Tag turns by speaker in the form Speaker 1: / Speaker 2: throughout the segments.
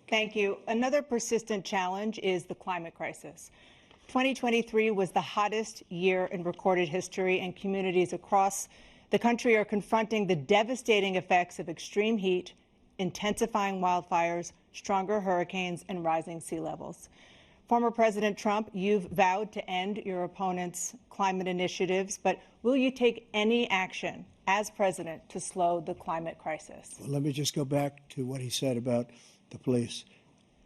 Speaker 1: Thank you. Another persistent challenge is the climate crisis. 2023 was the hottest year in recorded history, and communities across the country are confronting the devastating effects of extreme heat, intensifying wildfires, stronger hurricanes, and rising sea levels. Former President Trump, you've vowed to end your opponent's climate initiatives, but will you take any action as president to slow the climate crisis?
Speaker 2: Well, let me just go back to what he said about the police,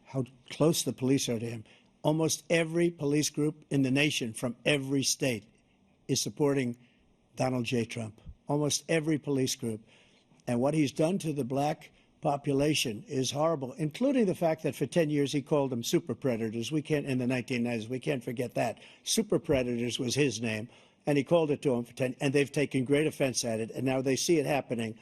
Speaker 2: how close the police are to him. Almost every police group in the nation from every state is supporting Donald J. Trump. Almost every police group. And what he's done to the black population is horrible, including the fact that for 10 years he called them super predators. We can't, in the 1990s, we can't forget that. Super predators was his name, and he called it to them for 10, and they've taken great offense at it, and now they see it happening.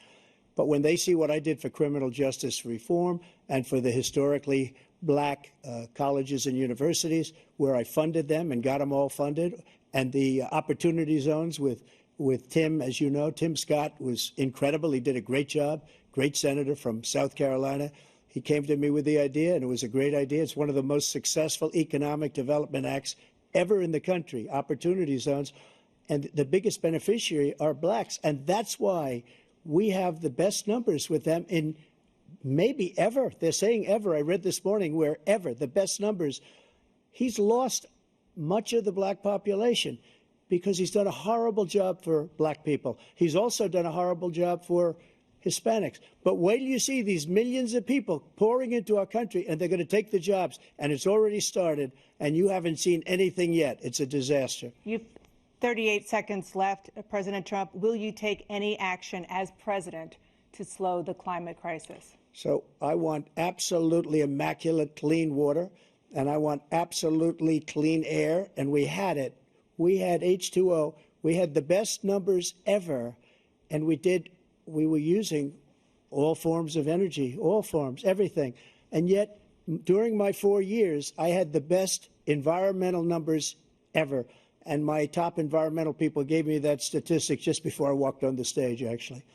Speaker 2: But when they see what I did for criminal justice reform and for the historically black colleges and universities, where I funded them and got them all funded, and the opportunity zones with Tim, as you know, Tim Scott was incredible. He did a great job, great senator from South Carolina. He came to me with the idea, and it was a great idea. It's one of the most successful economic development acts ever in the country, opportunity zones. And the biggest beneficiary are blacks. And that's why we have the best numbers with them in maybe ever. They're saying ever. I read this morning where ever, the best numbers. He's lost much of the black population because he's done a horrible job for black people. He's also done a horrible job for Hispanics. But wait till you see these millions of people pouring into our country, and they're going to take the jobs, and it's already started, and you haven't seen anything yet. It's a disaster.
Speaker 1: You've 38 seconds left. President Trump, will you take any action as president to slow the climate crisis?
Speaker 2: So I want absolutely immaculate clean water, and I want absolutely clean air, and we had it. We had H2O. We had the best numbers ever, and we were using all forms of energy, all forms, everything. And yet, during my 4 years, I had the best environmental numbers ever. And my top environmental people gave me that statistic just before I walked on the stage, actually.